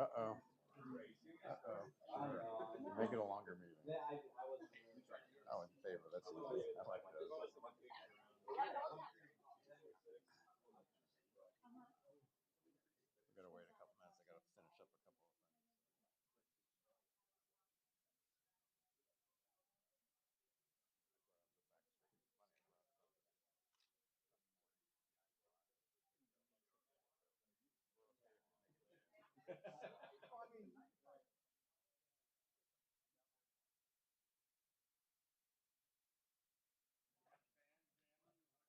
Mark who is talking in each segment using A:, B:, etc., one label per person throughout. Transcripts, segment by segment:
A: Uh-oh. Uh-oh. Make it a longer meeting. Oh, in favor. That's easy. I like those. We gotta wait a couple minutes. I gotta finish up a couple of things.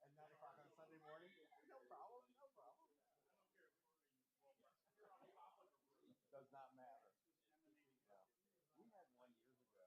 A: At 9 o'clock on Sunday morning? No problem. No problem. Does not matter. Yeah. We had one years ago.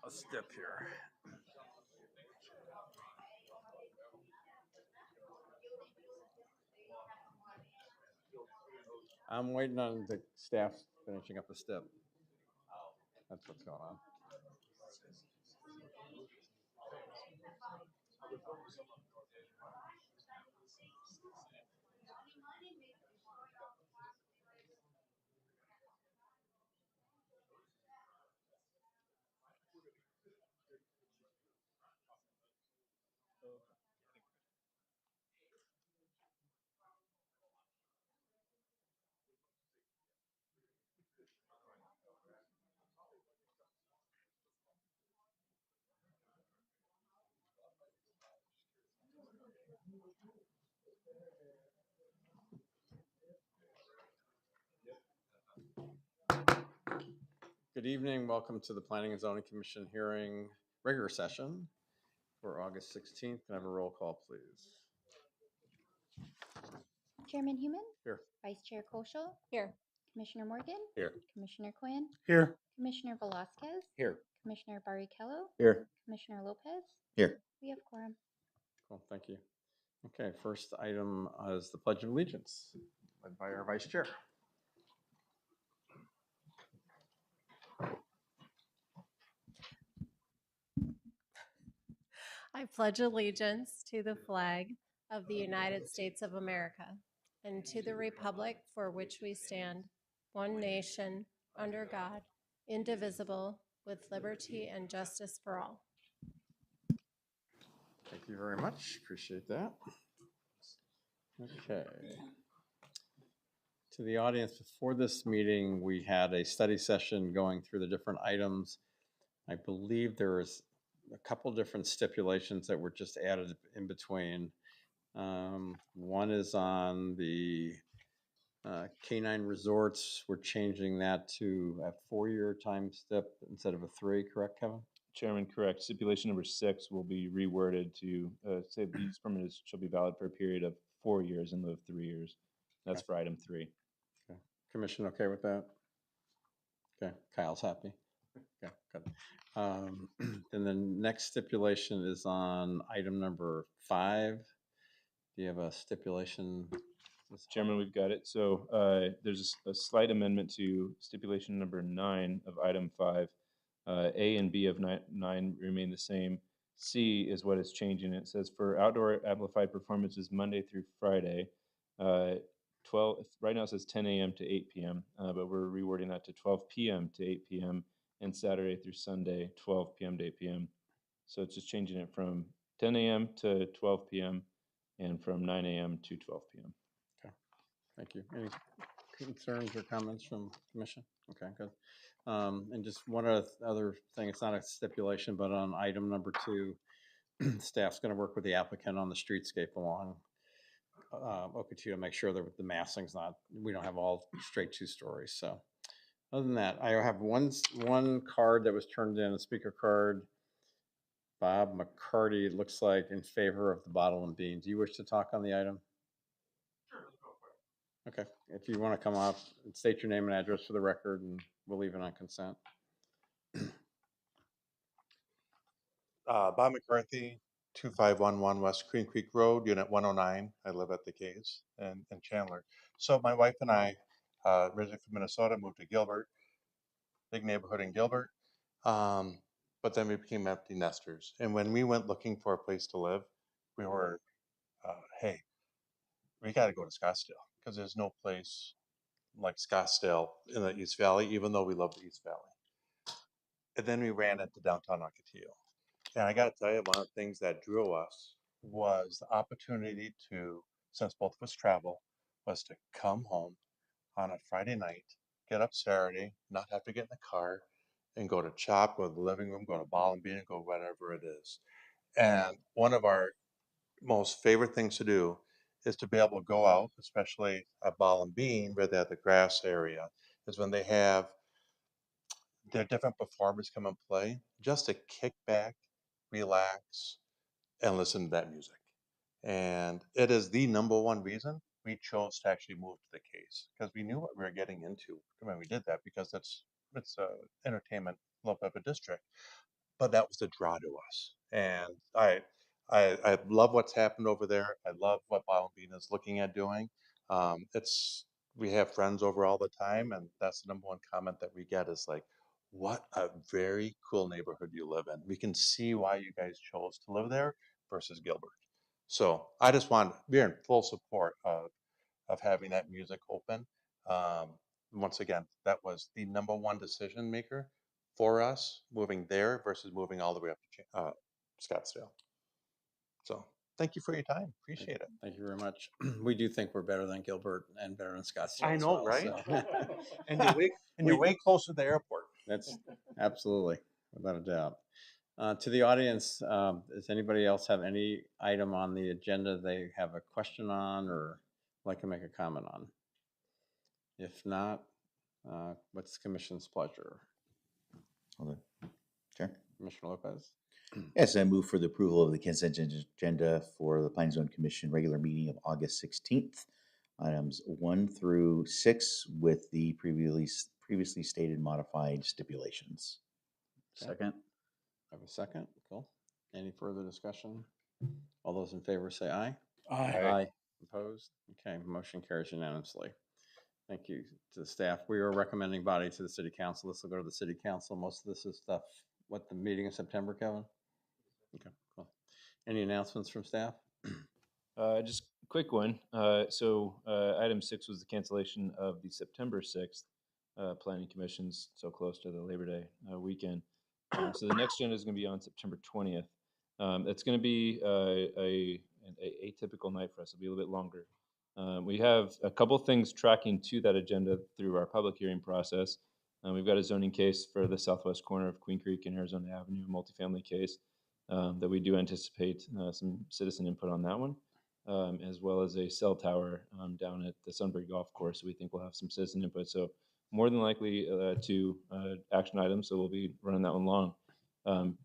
A: A step here. I'm waiting on the staff finishing up the step. That's what's going on. Good evening. Welcome to the Planning and Zoning Commission hearing regular session for August 16th. Can I have a roll call, please?
B: Chairman Human,
A: Here.
B: Vice Chair Koschel,
C: Here.
B: Commissioner Morgan,
A: Here.
B: Commissioner Quinn,
A: Here.
B: Commissioner Velasquez,
A: Here.
B: Commissioner Barrichello,
A: Here.
B: Commissioner Lopez.
A: Here.
B: We have quorum.
A: Cool. Thank you. Okay. First item is the Pledge of Allegiance, led by our Vice Chair.
C: I pledge allegiance to the flag of the United States of America and to the republic for which we stand, one nation, under God, indivisible, with liberty and justice for all.
A: Thank you very much. Appreciate that. Okay. To the audience, before this meeting, we had a study session going through the different items. I believe there is a couple different stipulations that were just added in between. One is on the canine resorts. We're changing that to a 4-year time step instead of a 3, correct, Kevin?
D: Chairman, correct. Stipulation number 6 will be reworded to say the use permit shall be valid for a period of 4 years in lieu of 3 years. That's
A: Okay.
D: for item 3.
A: Okay. Commission okay with that? Okay, Kyle's happy. Okay, good. And the next stipulation is on item number 5. Do you have a stipulation?
D: Chairman, we've got it. So there's a slight amendment to stipulation number 9 of item 5. A and B of 9 remain the same. C is what is changing. It says for outdoor amplified performances Monday through Friday, 12, right now it says 10 a.m. to 8 p.m., but we're rewording that to 12 p.m. to 8 p.m. and Saturday through Sunday, 12 p.m. to 8 p.m. So it's just changing it from 10 a.m. to 12 p.m. and from 9 a.m. to 12 p.m.
A: Thank you. Any concerns or comments from commission? Okay, good. And just one other thing, it's not a stipulation, but on item number 2, staff's going to work with the applicant on the streetscape along Okeechobee to make sure that the massing's not, we don't have all straight 2 stories. So other than that, I have one card that was turned in, a speaker card. Bob McCarty, it looks like in favor of the bottle and bean. Do you wish to talk on the item? Okay, if you want to come up and state your name and address for the record, and we'll leave it on consent.
E: Bob McCarthy, 2511 West Green Creek Road, Unit 109. I live at the Cays in Chandler. So my wife and I, originally from Minnesota, moved to Gilbert, big neighborhood in Gilbert. But then we became empty nesters. And when we went looking for a place to live, we were, hey, we got to go to Scottsdale because there's no place like Scottsdale in the East Valley, even though we love the East Valley. And then we ran into downtown Ocotillo. And I got to tell you, one of the things that drew us was the opportunity to, since both of us travel, was to come home on a Friday night, get up Saturday, not have to get in the car, and go to CHOP, go to the living room, go to Ball and Bean, and go whatever it is. And one of our most favorite things to do is to be able to go out, especially at Ball and Bean, where they have the grass area, is when they have their different performers come and play, just to kick back, relax, and listen to that music. And it is the number one reason we chose to actually move to the Cays, because we knew what we were getting into when we did that, because it's entertainment low pepper district. But that was the draw to us. And I love what's happened over there. I love what Biobean is looking at doing. It's we have friends over all the time, and that's the number one comment that we get is like, what a very cool neighborhood you live in. We can see why you guys chose to live there versus Gilbert. So I just want, we're in full support of having that music open. Once again, that was the number one decision maker for us moving there versus moving all the way up to Scottsdale. So thank you for your time. Appreciate it.
A: Thank you very much. We do think we're better than Gilbert and better than Scottsdale.
E: I
A: as
E: know,
A: well,
E: right?
A: so.
E: And you're way closer to the airport.
A: That's absolutely, without a doubt. To the audience, does anybody else have any item on the agenda they have a question on or like to make a comment on? If not, what's the commission's pleasure?
F: Hold on. Sure.
A: Commissioner Lopez?
F: Yes, I move for the approval of the consent agenda for the Planning Zone Commission regular meeting of August 16th. Items 1 through 6 with the previously stated modified stipulations.
A: Okay.
G: Second.
A: Have a second? Cool. Any further discussion? All those in favor say aye.
D: Aye.
A: Opposed? Okay, motion carries unanimously. Thank you to the staff. We are recommending body to the city council. This will go to the city council. Most of this is stuff, what, the meeting in September, Kevin? Okay, cool. Any announcements from staff?
D: Just a quick one. Item 6 was the cancellation of the September 6th Planning Commission's, so close to the Labor Day weekend. So the next agenda is going to be on September 20th. It's going to be an atypical night for us. It'll be a little bit longer. We have a couple things tracking to that agenda through our public hearing process. We've got a zoning case for the southwest corner of Queen Creek and Arizona Avenue, a multifamily case. that we do anticipate some citizen input on that one, as well as a cell tower down at the Sunbury Golf Course. We think we'll have some citizen input. So more than likely two action items. So we'll be running that one long.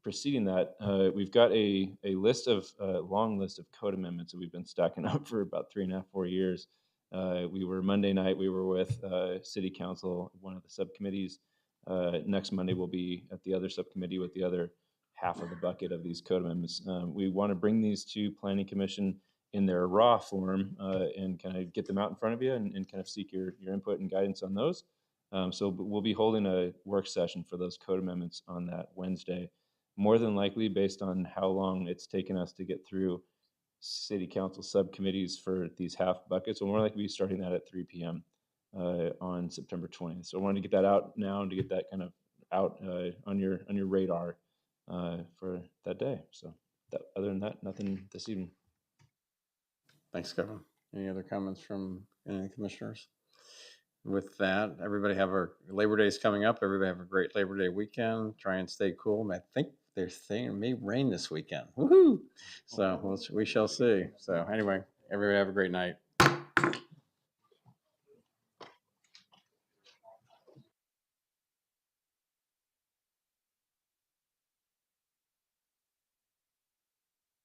D: Preceding that, we've got a list of long list of code amendments that we've been stacking up for about 3.5, 4 years. Monday night, we were with City Council, one of the subcommittees. Next Monday, we'll be at the other subcommittee with the other half of the bucket of these code amendments. We want to bring these to Planning Commission in their raw form and kind of get them out in front of you and kind of seek your input and guidance on those. So we'll be holding a work session for those code amendments on that Wednesday, more than likely based on how long it's taken us to get through city council subcommittees for these half buckets. We'll more likely be starting that at 3 p.m. On September 20th. So I wanted to get that out now and to get that kind of out on your radar for that day. So other than that, nothing this evening.
A: Thanks, Kevin. Any other comments from any commissioners? With that, everybody have Labor Day is coming up. Everybody have a great Labor Day weekend. Try and stay cool. I think they're saying it may rain this weekend. Woohoo! So we shall see. So anyway, everybody have a great night.